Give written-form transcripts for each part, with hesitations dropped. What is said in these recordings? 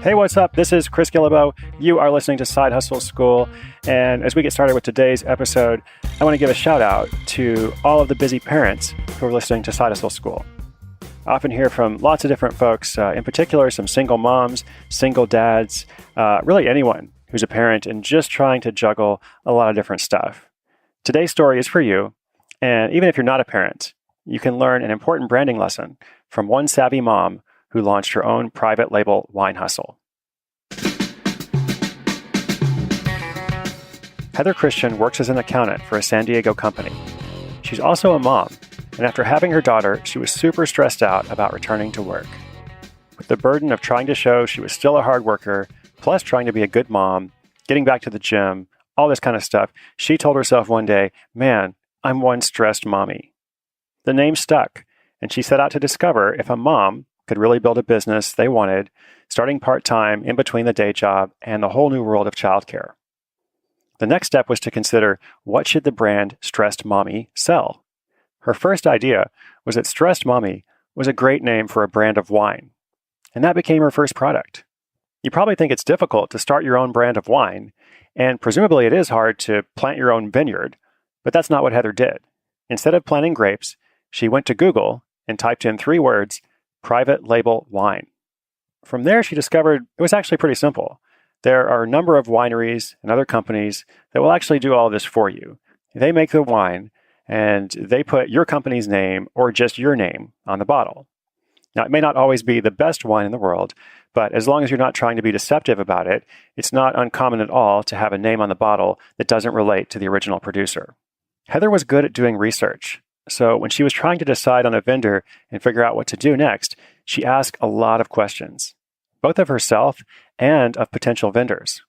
Hey, what's up? This is Chris Guillebeau. You are listening to Side Hustle School. And as we get started with today's episode, I want to give a shout out to all of the busy parents who are listening to Side Hustle School. I often hear from lots of different folks, in particular some single moms, single dads, really anyone who's a parent and just trying to juggle a lot of different stuff. Today's story is for you. And even if you're not a parent, you can learn an important branding lesson from one savvy mom who launched her own private label wine hustle. Heather Christian works as an accountant for a San Diego company. She's also a mom, and after having her daughter, she was super stressed out about returning to work. With the burden of trying to show she was still a hard worker, plus trying to be a good mom, getting back to the gym, all this kind of stuff, she told herself one day, "Man, I'm one stressed mommy." The name stuck, and she set out to discover if a mom could really build a business they wanted, starting part-time in between the day job and the whole new world of childcare. The next step was to consider, what should the brand Stressed Mommy sell? Her first idea was that Stressed Mommy was a great name for a brand of wine, and that became her first product. You probably think it's difficult to start your own brand of wine, and presumably it is hard to plant your own vineyard, but that's not what Heather did. Instead of planting grapes, she went to Google and typed in 3 words, private label wine. From there, she discovered it was actually pretty simple. There are a number of wineries and other companies that will actually do all of this for you. They make the wine and they put your company's name or just your name on the bottle. Now, it may not always be the best wine in the world, but as long as you're not trying to be deceptive about it, it's not uncommon at all to have a name on the bottle that doesn't relate to the original producer. Heather was good at doing research. So when she was trying to decide on a vendor and figure out what to do next, she asked a lot of questions, both of herself and of potential vendors.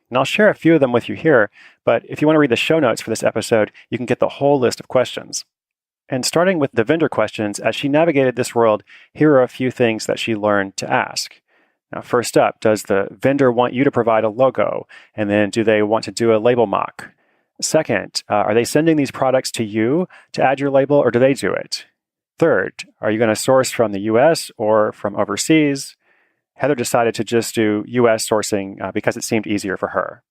And I'll share a few of them with you here, but if you want to read the show notes for this episode, you can get the whole list of questions. And starting with the vendor questions, as she navigated this world, here are a few things that she learned to ask. Now, first up, does the vendor want you to provide a logo? And then do they want to do a label mock? Second, are they sending these products to you to add your label, or do they do it? Third, are you going to source from the US or from overseas? Heather decided to just do US sourcing because it seemed easier for her.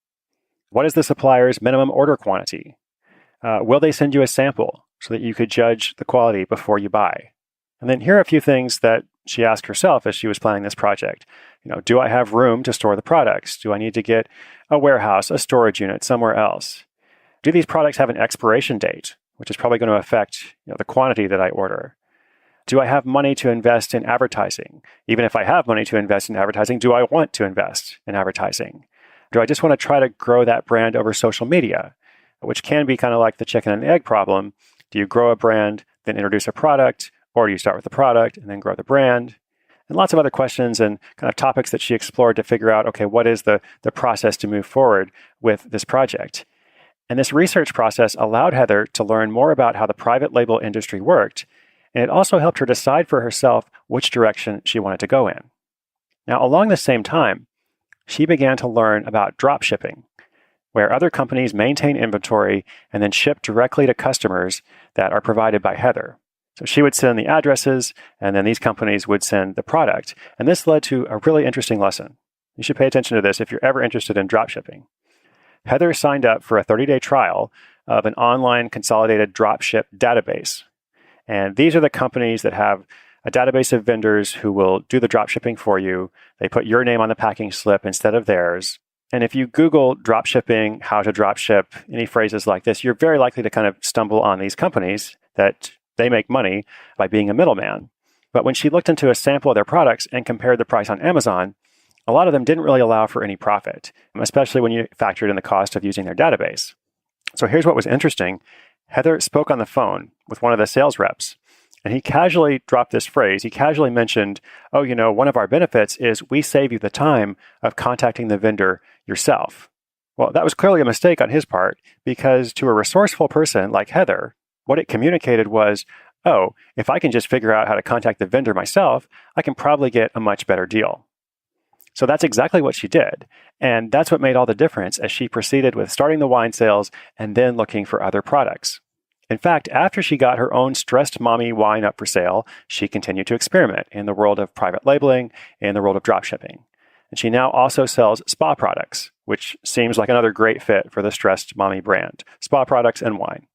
What is the supplier's minimum order quantity? Will they send you a sample so that you could judge the quality before you buy? And then here are a few things that she asked herself as she was planning this project. Do I have room to store the products? Do I need to get a warehouse, a storage unit somewhere else? Do these products have an expiration date, which is probably going to affect the quantity that I order? Do I have money to invest in advertising? Even if I have money to invest in advertising, do I want to invest in advertising? Do I just want to try to grow that brand over social media, which can be kind of like the chicken and egg problem? Do you grow a brand, then introduce a product, or do you start with the product and then grow the brand? And lots of other questions and kind of topics that she explored to figure out, okay, what is the process to move forward with this project? And this research process allowed Heather to learn more about how the private label industry worked, and it also helped her decide for herself which direction she wanted to go in. Now, along the same time, she began to learn about drop shipping, where other companies maintain inventory and then ship directly to customers that are provided by Heather. So she would send the addresses, and then these companies would send the product. And this led to a really interesting lesson. You should pay attention to this if you're ever interested in drop shipping. Heather signed up for a 30-day trial of an online consolidated dropship database. And these are the companies that have a database of vendors who will do the dropshipping for you. They put your name on the packing slip instead of theirs. And if you Google dropshipping, how to dropship, any phrases like this, you're very likely to kind of stumble on these companies that they make money by being a middleman. But when she looked into a sample of their products and compared the price on Amazon, a lot of them didn't really allow for any profit, especially when you factored in the cost of using their database. So here's what was interesting. Heather spoke on the phone with one of the sales reps, and he casually dropped this phrase. He casually mentioned, one of our benefits is we save you the time of contacting the vendor yourself. Well, that was clearly a mistake on his part, because to a resourceful person like Heather, what it communicated was, if I can just figure out how to contact the vendor myself, I can probably get a much better deal. So that's exactly what she did. And that's what made all the difference as she proceeded with starting the wine sales and then looking for other products. In fact, after she got her own Stressed Mommy wine up for sale, she continued to experiment in the world of private labeling, in the world of dropshipping. And she now also sells spa products, which seems like another great fit for the Stressed Mommy brand, spa products and wine.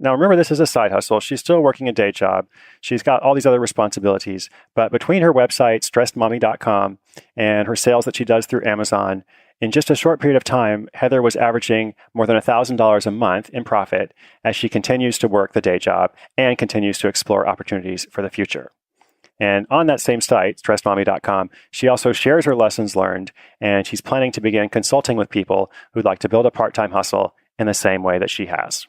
Now, remember, this is a side hustle. She's still working a day job. She's got all these other responsibilities. But between her website, stressedmommy.com, and her sales that she does through Amazon, in just a short period of time, Heather was averaging more than $1,000 a month in profit as she continues to work the day job and continues to explore opportunities for the future. And on that same site, stressedmommy.com, she also shares her lessons learned, and she's planning to begin consulting with people who'd like to build a part-time hustle in the same way that she has.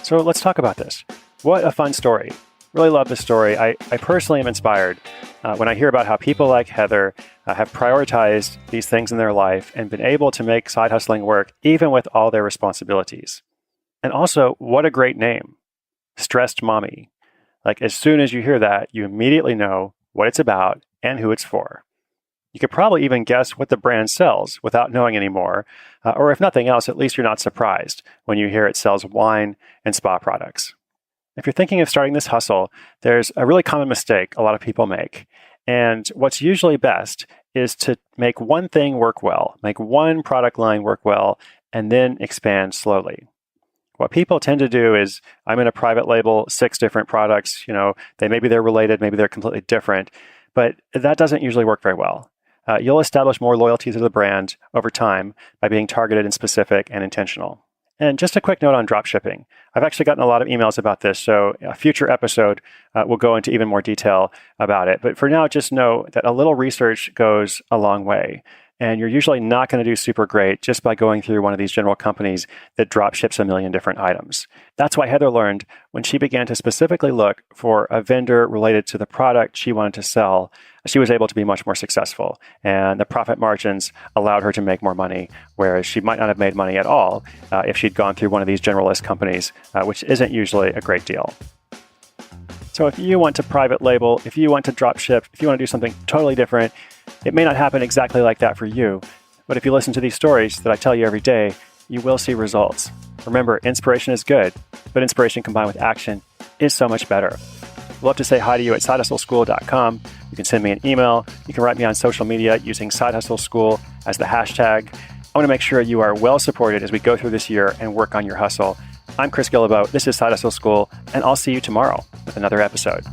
So let's talk about this. What a fun story. Really love this story. I personally am inspired when I hear about how people like Heather have prioritized these things in their life and been able to make side hustling work even with all their responsibilities. And also, what a great name. Stressed Mommy. Like, as soon as you hear that, you immediately know what it's about and who it's for. You could probably even guess what the brand sells without knowing any more, or if nothing else, at least you're not surprised when you hear it sells wine and spa products. If you're thinking of starting this hustle, there's a really common mistake a lot of people make. And what's usually best is to make one thing work well, make one product line work well, and then expand slowly. What people tend to do is, I'm in a private label, 6 different products, maybe they're related, maybe they're completely different, but that doesn't usually work very well. You'll establish more loyalty to the brand over time by being targeted and specific and intentional. And just a quick note on dropshipping. I've actually gotten a lot of emails about this, so a future episode will go into even more detail about it. But for now, just know that a little research goes a long way. And you're usually not going to do super great just by going through one of these general companies that drop ships a million different items. That's why Heather learned when she began to specifically look for a vendor related to the product she wanted to sell, she was able to be much more successful. And the profit margins allowed her to make more money, whereas she might not have made money at all if she'd gone through one of these generalist companies, which isn't usually a great deal. So if you want to private label, if you want to drop ship, if you want to do something totally different, it may not happen exactly like that for you, but if you listen to these stories that I tell you every day, you will see results. Remember, inspiration is good, but inspiration combined with action is so much better. I'd love to say hi to you at sidehustleschool.com. You can send me an email. You can write me on social media using Side Hustle School as the hashtag. I want to make sure you are well supported as we go through this year and work on your hustle. I'm CHRIS GUILLEBEAU. This is Side Hustle School, and I'll see you tomorrow with another episode.